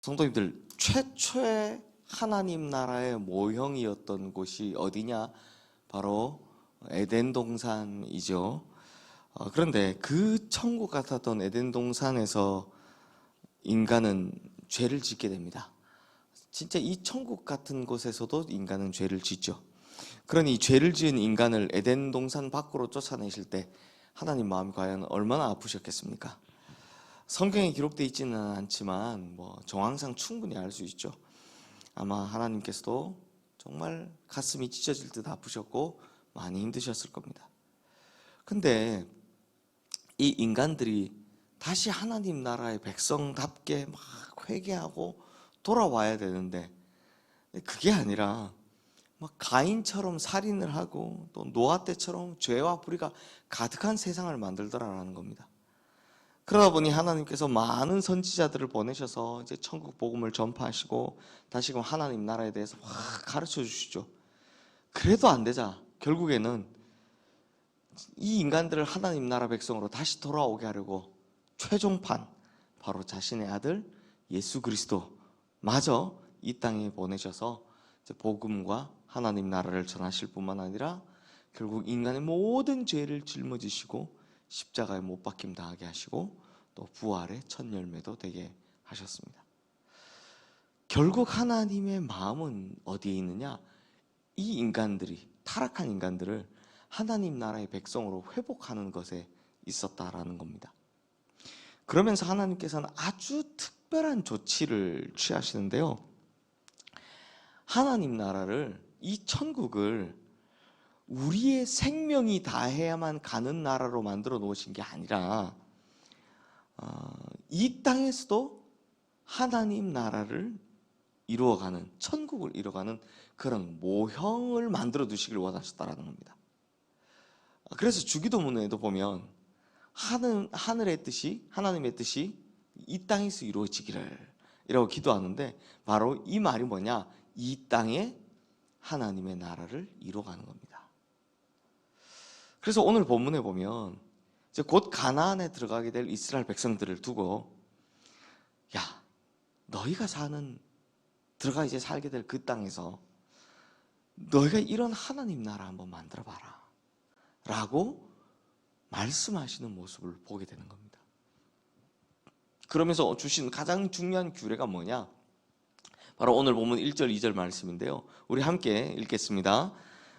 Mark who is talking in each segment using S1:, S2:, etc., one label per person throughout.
S1: 성도님들, 최초의 하나님 나라의 모형이었던 곳이 어디냐? 바로 에덴 동산이죠. 그런데 그 천국 같았던 에덴 동산에서 인간은 죄를 짓게 됩니다. 진짜 이 천국 같은 곳에서도 인간은 죄를 짓죠. 그러니 죄를 지은 인간을 에덴 동산 밖으로 쫓아내실 때 하나님 마음이 과연 얼마나 아프셨겠습니까? 성경에 기록되어 있지는 않지만 정황상 충분히 알 수 있죠. 아마 하나님께서도 정말 가슴이 찢어질 듯 아프셨고 많이 힘드셨을 겁니다. 근데 이 인간들이 다시 하나님 나라의 백성답게 막 회개하고 돌아와야 되는데 그게 아니라 막 가인처럼 살인을 하고 또 노아 때처럼 죄와 불의가 가득한 세상을 만들더라라는 겁니다. 그러다 보니 하나님께서 많은 선지자들을 보내셔서 이제 천국 복음을 전파하시고 다시금 하나님 나라에 대해서 막 가르쳐 주시죠. 그래도 안 되자 결국에는 이 인간들을 하나님 나라 백성으로 다시 돌아오게 하려고 최종판 바로 자신의 아들 예수 그리스도마저 이 땅에 보내셔서 이제 복음과 하나님 나라를 전하실 뿐만 아니라 결국 인간의 모든 죄를 짊어지시고 십자가에 못 박힘 당하게 하시고 또 부활의 첫 열매도 되게 하셨습니다. 결국 하나님의 마음은 어디에 있느냐? 이 인간들이, 타락한 인간들을 하나님 나라의 백성으로 회복하는 것에 있었다라는 겁니다. 그러면서 하나님께서는 아주 특별한 조치를 취하시는데요. 하나님 나라를, 이 천국을 우리의 생명이 다해야만 가는 나라로 만들어 놓으신 게 아니라 이 땅에서도 하나님 나라를 이루어가는, 천국을 이루어가는 그런 모형을 만들어 두시길 원하셨다라는 겁니다. 그래서 주기도문에도 보면 하늘의 뜻이, 하나님의 뜻이 이 땅에서 이루어지기를 이라고 기도하는데 바로 이 말이 뭐냐? 이 땅에 하나님의 나라를 이루어가는 겁니다. 그래서 오늘 본문에 보면 이제 곧 가나안에 들어가게 될 이스라엘 백성들을 두고 야, 너희가 들어가 이제 살게 될 그 땅에서 너희가 이런 하나님 나라 한번 만들어 봐라 라고 말씀하시는 모습을 보게 되는 겁니다. 그러면서 주신 가장 중요한 규례가 뭐냐? 바로 오늘 본문 1절 2절 말씀인데요. 우리 함께 읽겠습니다.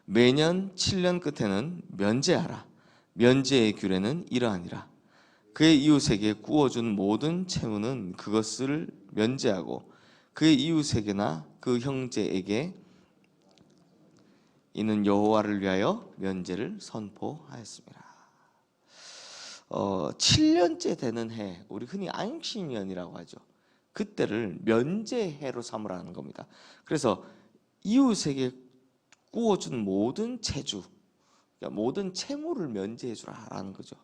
S1: 매년 7년 끝에는 면제하라. 면제의 규례는 이러하니라. 그의 이웃에게 구워준 모든 채무는 그것을 면제하고 그의 이웃에게나 그 형제에게 이는 여호와를 위하여 면제를 선포하였습니다. 7년째 되는 해, 우리 흔히 안식년이라고 하죠. 그때를 면제해로 삼으라는 겁니다. 그래서 이웃에게 구워준 모든 채주, 그러니까 모든 채무를 면제해 주라라는 거죠.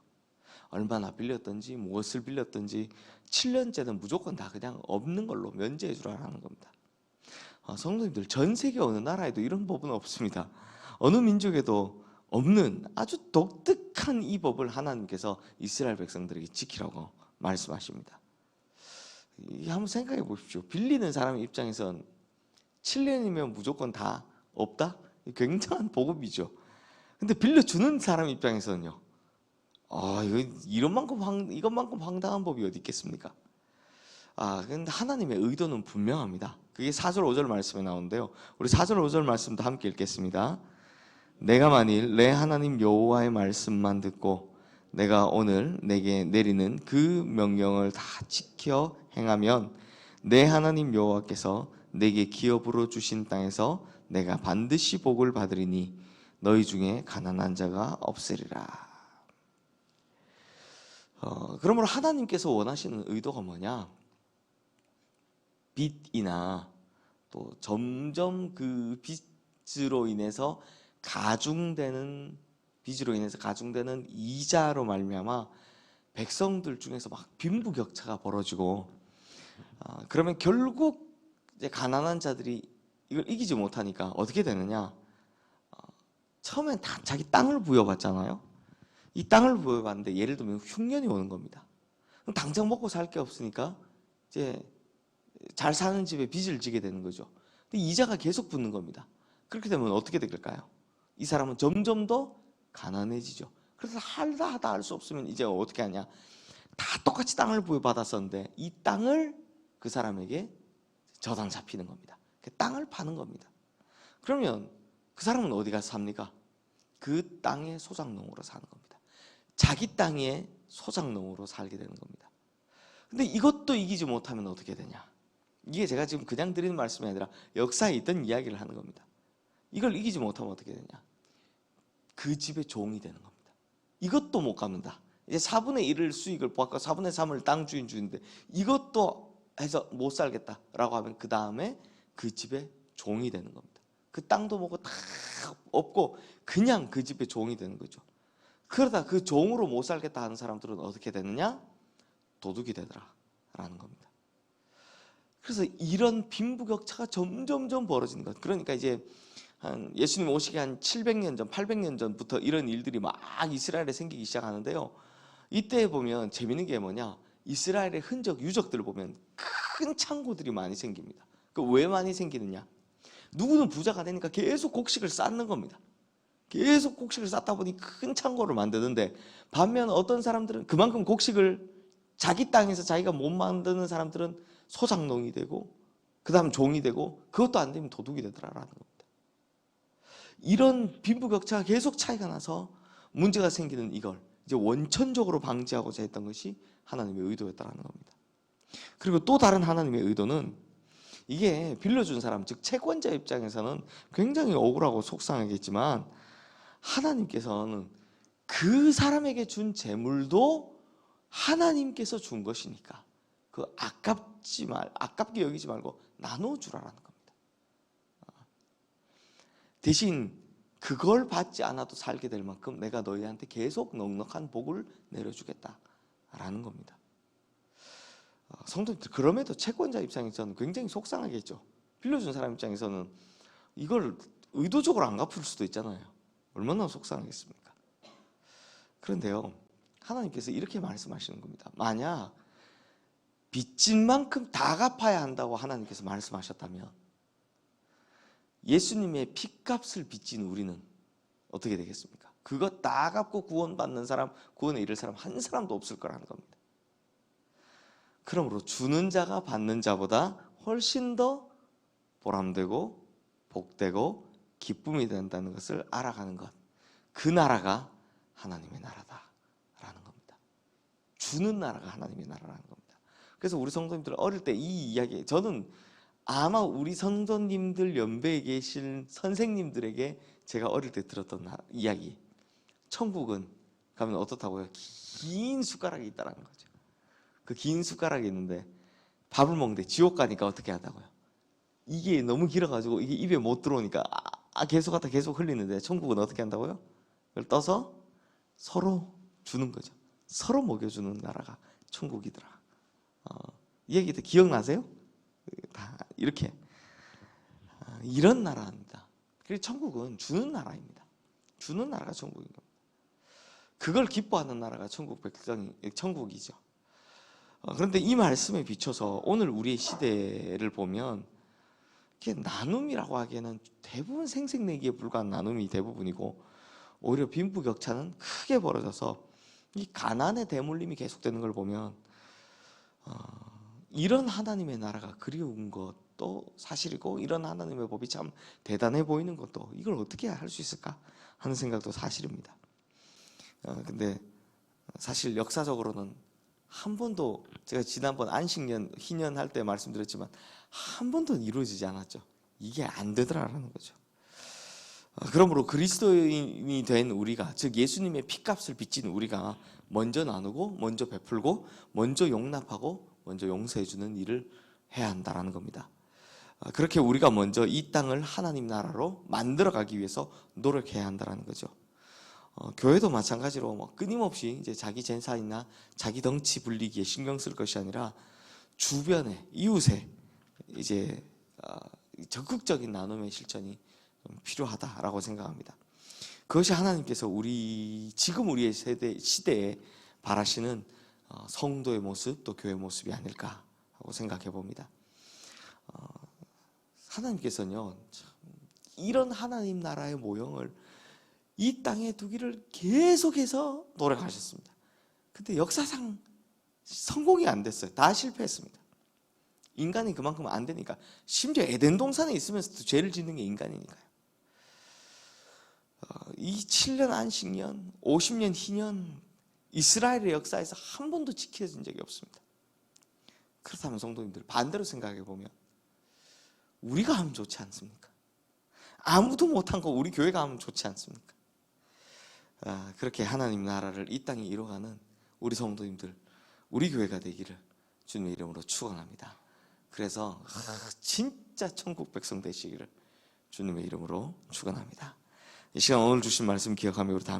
S1: 얼마나 빌렸든지 무엇을 빌렸든지 7년째는 무조건 다 그냥 없는 걸로 면제해 주라라는 겁니다. 성도님들, 전 세계 어느 나라에도 이런 법은 없습니다. 어느 민족에도 없는 아주 독특한 이 법을 하나님께서 이스라엘 백성들에게 지키라고 말씀하십니다. 한번 생각해 보십시오. 빌리는 사람의 입장에선 7년이면 무조건 다 없다? 굉장한 복음이죠. 근데 빌려주는 사람 입장에서는요, 이것만큼 황당한 법이 어디 있겠습니까? 근데 하나님의 의도는 분명합니다. 그게 4절 5절 말씀에 나오는데요. 우리 4절 5절 말씀도 함께 읽겠습니다. 내가 만일 내 하나님 여호와의 말씀만 듣고 내가 오늘 내게 내리는 그 명령을 다 지켜 행하면 내 하나님 여호와께서 내게 기업으로 주신 땅에서 내가 반드시 복을 받으리니 너희 중에 가난한 자가 없으리라. 그러므로 하나님께서 원하시는 의도가 뭐냐? 빚이나 또 점점 그 빚으로 인해서 가중되는 이자로 말미암아 백성들 중에서 막 빈부격차가 벌어지고 그러면 결국 이제 가난한 자들이 이걸 이기지 못하니까 어떻게 되느냐? 처음엔 다 자기 땅을 부여받잖아요. 이 땅을 부여받는데 예를 들면 흉년이 오는 겁니다. 그럼 당장 먹고 살 게 없으니까 이제 잘 사는 집에 빚을 지게 되는 거죠. 근데 이자가 계속 붙는 겁니다. 그렇게 되면 어떻게 될까요? 이 사람은 점점 더 가난해지죠. 그래서 하다 할 수 없으면 이제 어떻게 하냐? 다 똑같이 땅을 부여받았었는데 이 땅을 그 사람에게 저당 잡히는 겁니다. 그 땅을 파는 겁니다. 그러면 그 사람은 어디 가서 삽니까? 그 땅의 소작농으로 사는 겁니다. 자기 땅의 소작농으로 살게 되는 겁니다. 근데 이것도 이기지 못하면 어떻게 되냐? 이게 제가 지금 그냥 드리는 말씀이 아니라 역사에 있던 이야기를 하는 겁니다. 이걸 이기지 못하면 어떻게 되냐? 그 집의 종이 되는 겁니다. 이것도 못 갚는다. 이제 4분의 1을 수익을 받고 4분의 3을 땅 주인 주인데 이것도 해서 못 살겠다라고 하면 그 다음에 그 집의 종이 되는 겁니다. 그 땅도 뭐고 다 없고 그냥 그 집의 종이 되는 거죠. 그러다 그 종으로 못 살겠다 하는 사람들은 어떻게 되느냐? 도둑이 되더라라는 겁니다. 그래서 이런 빈부격차가 점점점 벌어지는 것. 그러니까 이제 한 예수님 오시기 한 700년 전, 800년 전부터 이런 일들이 막 이스라엘에 생기기 시작하는데요. 이때 보면 재밌는 게 뭐냐? 이스라엘의 흔적, 유적들을 보면 큰 창고들이 많이 생깁니다. 그 왜 많이 생기느냐? 누구는 부자가 되니까 계속 곡식을 쌓는 겁니다. 계속 곡식을 쌓다 보니 큰 창고를 만드는데 반면 어떤 사람들은 그만큼 곡식을 자기 땅에서 자기가 못 만드는 사람들은 소작농이 되고 그 다음 종이 되고 그것도 안 되면 도둑이 되더라라는 겁니다. 이런 빈부격차가 계속 차이가 나서 문제가 생기는 이걸 이제 원천적으로 방지하고자 했던 것이 하나님의 의도였다는 겁니다. 그리고 또 다른 하나님의 의도는 이게 빌려준 사람, 즉 채권자 입장에서는 굉장히 억울하고 속상하겠지만 하나님께서는 그 사람에게 준 재물도 하나님께서 준 것이니까 그 아깝게 여기지 말고 나눠주라라는 겁니다. 대신 그걸 받지 않아도 살게 될 만큼 내가 너희한테 계속 넉넉한 복을 내려주겠다라는 겁니다. 성도님들, 그럼에도 채권자 입장에서는 굉장히 속상하겠죠. 빌려준 사람 입장에서는 이걸 의도적으로 안 갚을 수도 있잖아요. 얼마나 속상하겠습니까? 그런데요, 하나님께서 이렇게 말씀하시는 겁니다. 만약 빚진 만큼 다 갚아야 한다고 하나님께서 말씀하셨다면 예수님의 핏값을 빚진 우리는 어떻게 되겠습니까? 그거 다 갚고 구원받는 사람, 구원에 이를 사람 한 사람도 없을 거라는 겁니다. 그러므로 주는 자가 받는 자보다 훨씬 더 보람되고 복되고 기쁨이 된다는 것을 알아가는 것, 그 나라가 하나님의 나라다라는 겁니다. 주는 나라가 하나님의 나라라는 겁니다. 그래서 우리 성도님들 어릴 때 이 이야기, 저는 아마 우리 성도님들 연배에 계신 선생님들에게 제가 어릴 때 들었던 이야기, 천국은 가면 어떻다고요? 긴 숟가락이 있다는 거죠. 그 긴 숟가락이 있는데 밥을 먹는데 지옥 가니까 어떻게 한다고요? 이게 너무 길어가지고 이게 입에 못 들어오니까 계속 하다 계속 흘리는데 천국은 어떻게 한다고요? 그걸 떠서 서로 주는 거죠. 서로 먹여주는 나라가 천국이더라. 이 얘기 기억나세요? 다 이렇게 이런 나라입니다. 그래서 천국은 주는 나라입니다. 주는 나라가 천국인 겁니다. 그걸 기뻐하는 나라가 천국이죠. 그런데 이 말씀에 비춰서 오늘 우리의 시대를 보면 이게 나눔이라고 하기에는 대부분 생색내기에 불과한 나눔이 대부분이고 오히려 빈부격차는 크게 벌어져서 이 가난의 대물림이 계속되는 걸 보면 이런 하나님의 나라가 그리운 것도 사실이고 이런 하나님의 법이 참 대단해 보이는 것도 이걸 어떻게 할 수 있을까 하는 생각도 사실입니다. 근데 사실 역사적으로는 한 번도, 제가 지난번 안식년, 희년 할 때 말씀드렸지만 한 번도 이루어지지 않았죠. 이게 안 되더라라는 거죠. 그러므로 그리스도인이 된 우리가, 즉 예수님의 핏값을 빚진 우리가 먼저 나누고 먼저 베풀고 먼저 용납하고 먼저 용서해주는 일을 해야 한다는 겁니다. 그렇게 우리가 먼저 이 땅을 하나님 나라로 만들어가기 위해서 노력해야 한다는 거죠. 교회도 마찬가지로 끊임없이 이제 자기 제사이나 자기 덩치 불리기에 신경 쓸 것이 아니라 주변에 이웃에 이제 적극적인 나눔의 실천이 좀 필요하다라고 생각합니다. 그것이 하나님께서 지금 우리의 시대에 바라시는 성도의 모습 또 교회 모습이 아닐까 하고 생각해 봅니다. 하나님께서는요, 참 이런 하나님 나라의 모형을 이 땅에 두기를 계속해서 노력하셨습니다. 근데 역사상 성공이 안 됐어요. 다 실패했습니다. 인간이 그만큼 안 되니까. 심지어 에덴 동산에 있으면서도 죄를 짓는 게 인간이니까요. 이 7년 안식년, 50년 희년, 이스라엘의 역사에서 한 번도 지켜진 적이 없습니다. 그렇다면 성도님들, 반대로 생각해 보면 우리가 하면 좋지 않습니까? 아무도 못한 거 우리 교회가 하면 좋지 않습니까? 그렇게 하나님 나라를 이 땅에 이뤄가는 우리 성도님들, 우리 교회가 되기를 주님의 이름으로 축원합니다. 그래서 진짜 천국 백성 되시기를 주님의 이름으로 축원합니다. 이 시간 오늘 주신 말씀 기억하며 우리 다 함께